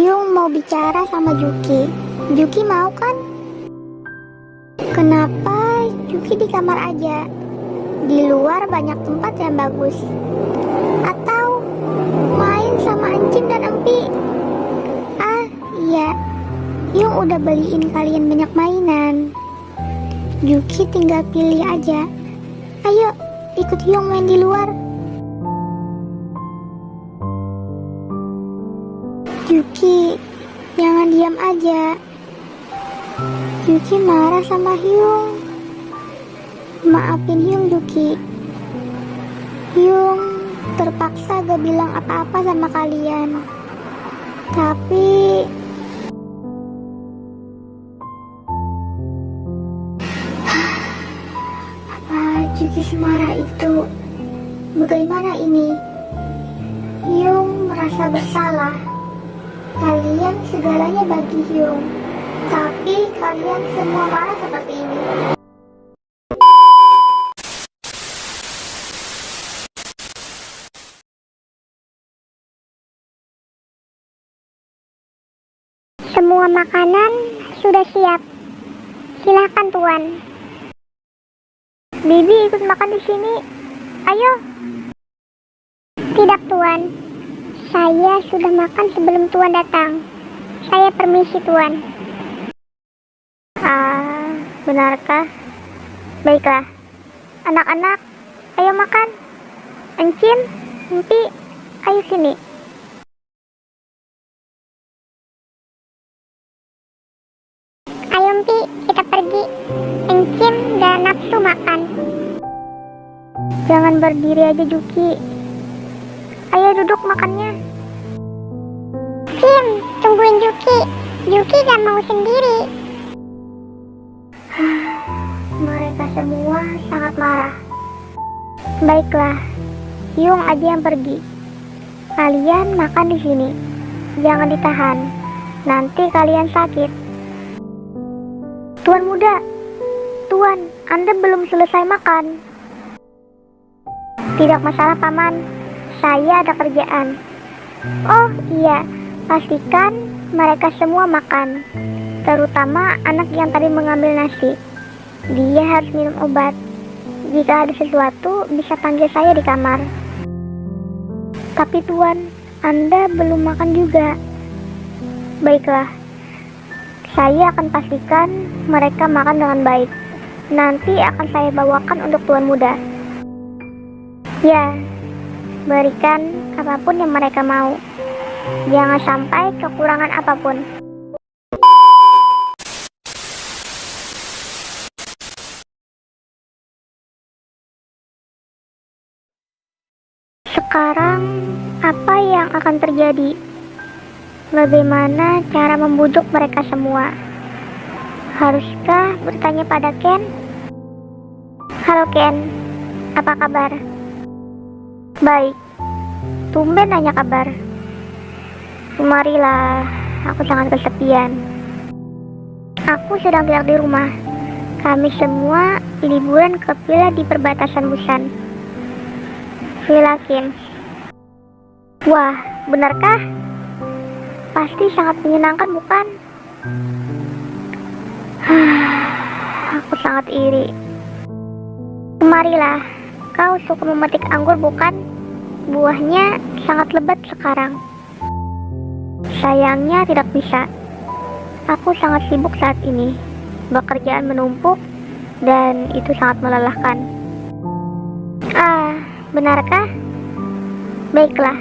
Hyung mau bicara sama Juki. Juki mau kan? Kenapa Juki di kamar aja? Di luar banyak tempat yang bagus. Atau main sama Encim dan Empi. Ah, iya. Hyung udah beliin kalian banyak mainan. Juki tinggal pilih aja. Ayo, ikut Hyung main di luar. Juki, jangan diam aja. Juki marah sama Hyung. Maafin Hyung, Juki. Hyung terpaksa gak bilang apa-apa sama kalian. Tapi apa Juki semarah itu? Bagaimana ini? Hyung merasa bersalah. Kalian segalanya bagi Hyung, tapi kalian semua marah seperti ini. Semua makanan sudah siap. Silakan Tuan. Bibi ikut makan di sini. Ayo. Tidak Tuan. Saya sudah makan sebelum Tuan datang. Saya permisi Tuan. Benarkah? Baiklah. Anak-anak, ayo makan. Encim, Empi, ayo sini. Ayo Empi, kita pergi. Encim dan nafsu makan. Jangan berdiri aja Juki. Ayo duduk makannya. Kim, tungguin Juki. Juki gak mau sendiri. Mereka semua sangat marah. Baiklah, Hyung aja yang pergi. Kalian makan di sini. Jangan ditahan. Nanti kalian sakit. Tuan muda, Tuan, Anda belum selesai makan. Tidak masalah Paman. Saya ada kerjaan. Oh iya, pastikan mereka semua makan. Terutama anak yang tadi mengambil nasi. Dia harus minum obat. Jika ada sesuatu, bisa panggil saya di kamar. Tapi Tuan, Anda belum makan juga. Baiklah, saya akan pastikan mereka makan dengan baik. Nanti akan saya bawakan untuk Tuan muda. Ya, berikan apapun yang mereka mau. Jangan sampai kekurangan apapun. Sekarang, apa yang akan terjadi? Bagaimana cara membujuk mereka semua? Haruskah bertanya pada Ken? Halo Ken, apa kabar? Baik, tumben nanya kabar. Marilah, aku sangat kesepian. Aku sedang tidak di rumah. Kami semua liburan ke villa di perbatasan Busan. Villa Kim. Wah, benarkah? Pasti sangat menyenangkan bukan? Aku sangat iri. Marilah, kau suka memetik anggur bukan? Buahnya sangat lebat sekarang. Sayangnya tidak bisa. Aku sangat sibuk saat ini. Pekerjaan menumpuk dan itu sangat melelahkan. Benarkah? Baiklah,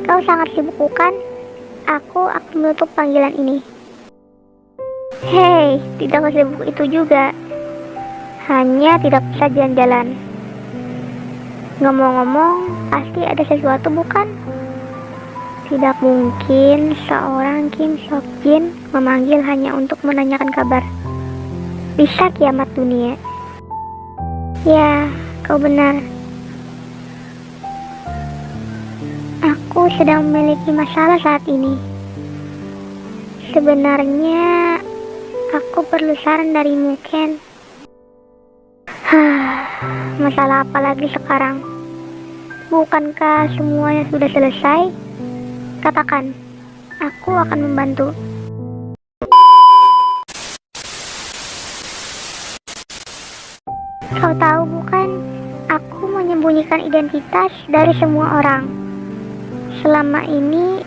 kau sangat sibuk bukan? Aku akan menutup panggilan ini. Hei, tidak sibuk itu juga. Hanya tidak bisa jalan-jalan. Ngomong-ngomong, pasti ada sesuatu bukan? Tidak mungkin seorang Kim Sok Jin memanggil hanya untuk menanyakan kabar. Bisa kiamat dunia. Ya, kau benar. Aku sedang memiliki masalah saat ini. Sebenarnya, aku perlu saran darimu, Ken. Masalah apa lagi sekarang? Bukankah semuanya sudah selesai? Katakan, aku akan membantu. Kau tahu bukan, aku menyembunyikan identitas dari semua orang. Selama ini,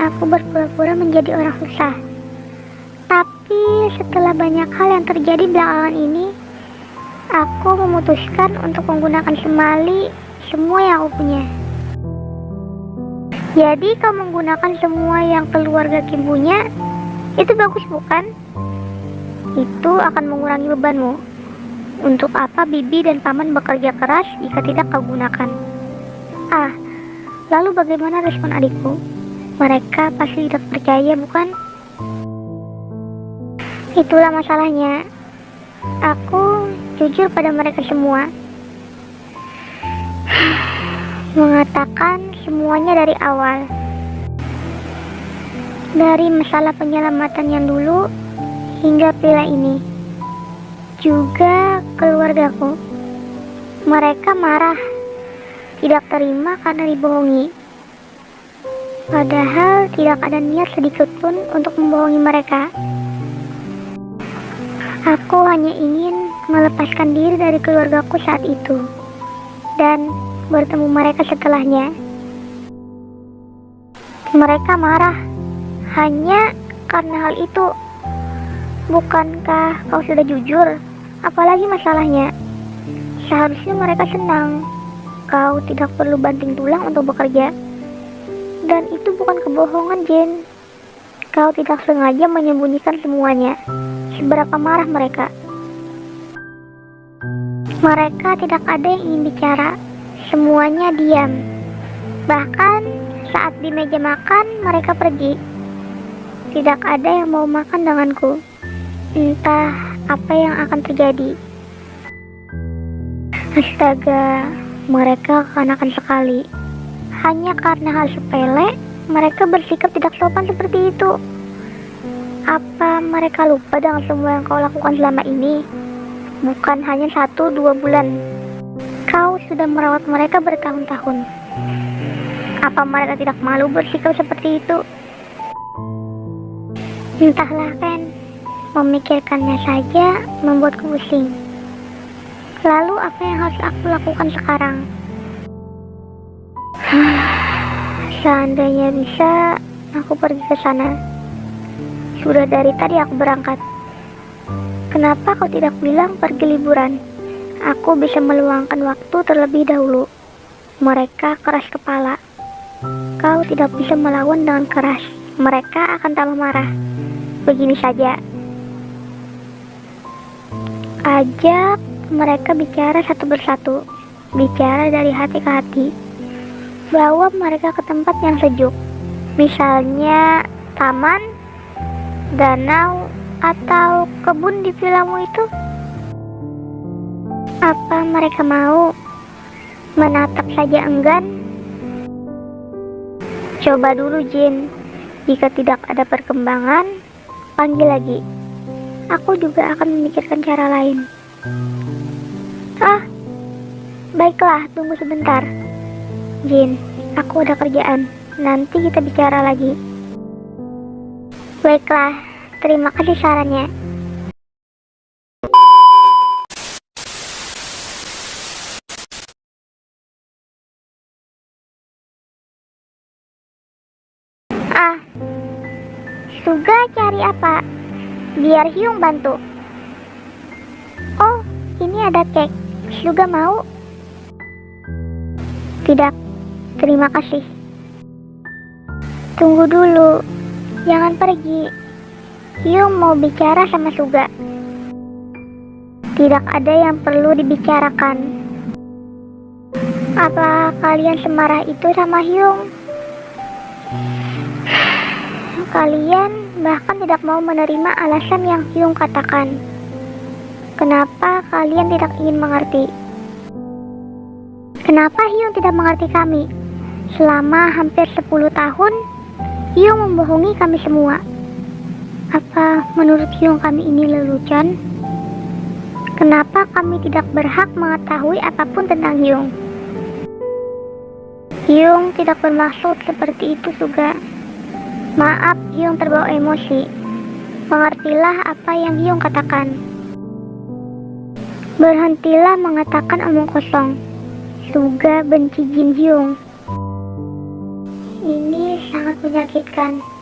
aku berpura-pura menjadi orang susah. Tapi setelah banyak hal yang terjadi belakangan ini, aku memutuskan untuk menggunakan kembali semua yang aku punya. Jadi kau menggunakan semua yang keluarga Kim punya, itu bagus bukan? Itu akan mengurangi bebanmu. Untuk apa bibi dan paman bekerja keras jika tidak kau gunakan? Lalu bagaimana respon adikku? Mereka pasti tidak percaya bukan? Itulah masalahnya. Aku jujur pada mereka semua. Mengatakan semuanya dari awal. Dari masalah penyelamatan yang dulu hingga pila ini. Juga keluargaku. Mereka marah, tidak terima karena dibohongi. Padahal tidak ada niat sedikit pun untuk membohongi mereka. Aku hanya ingin melepaskan diri dari keluargaku saat itu dan bertemu mereka setelahnya. Mereka marah hanya karena hal itu. Bukankah kau sudah jujur? Apalagi masalahnya? Seharusnya mereka senang. Kau tidak perlu banting tulang untuk bekerja. Dan itu bukan kebohongan, Jen. Kau tidak sengaja menyembunyikan semuanya. Seberapa marah mereka. Mereka tidak ada yang ingin bicara. Semuanya diam. Bahkan saat di meja makan, mereka pergi. Tidak ada yang mau makan denganku. Entah apa yang akan terjadi. Astaga, mereka kekanakan sekali. Hanya karena hal sepele, mereka bersikap tidak sopan seperti itu. Apa mereka lupa dengan semua yang kau lakukan selama ini? Bukan hanya 1-2 bulan. Kau sudah merawat mereka bertahun-tahun. Apa mereka tidak malu bersikap seperti itu? Entahlah, Ken. Memikirkannya saja membuatku pusing. Lalu apa yang harus aku lakukan sekarang? Seandainya bisa, aku pergi ke sana. Sudah dari tadi aku berangkat. Kenapa kau tidak bilang pergi liburan? Aku bisa meluangkan waktu terlebih dahulu. Mereka keras kepala. Kau tidak bisa melawan dengan keras. Mereka akan tambah marah. Begini saja. Ajak mereka bicara satu persatu. Bicara dari hati ke hati. Bawa mereka ke tempat yang sejuk. Misalnya taman, danau, atau kebun di vilamu itu. Apa mereka mau? Menatap saja enggan? Coba dulu, Jin. Jika tidak ada perkembangan, panggil lagi. Aku juga akan memikirkan cara lain. Baiklah, tunggu sebentar. Jin, aku ada kerjaan. Nanti kita bicara lagi. Baiklah, terima kasih sarannya. Suga cari apa? Biar Hyung bantu. Oh, ini ada cake. Suga mau? Tidak, terima kasih. Tunggu dulu, jangan pergi. Hyung mau bicara sama Suga. Tidak ada yang perlu dibicarakan. Apa kalian semarah itu sama Hyung? Kalian bahkan tidak mau menerima alasan yang Hyung katakan. Kenapa kalian tidak ingin mengerti? Kenapa Hyung tidak mengerti kami? Selama hampir 10 tahun, Hyung membohongi kami semua. Apa menurut Hyung kami ini lelucon? Kenapa kami tidak berhak mengetahui apapun tentang Hyung? Hyung tidak bermaksud seperti itu juga. Maaf, Hyung terbawa emosi. Mengertilah apa yang Hyung katakan. Berhentilah mengatakan omong kosong. Suga benci Jin Hyung. Ini sangat menyakitkan.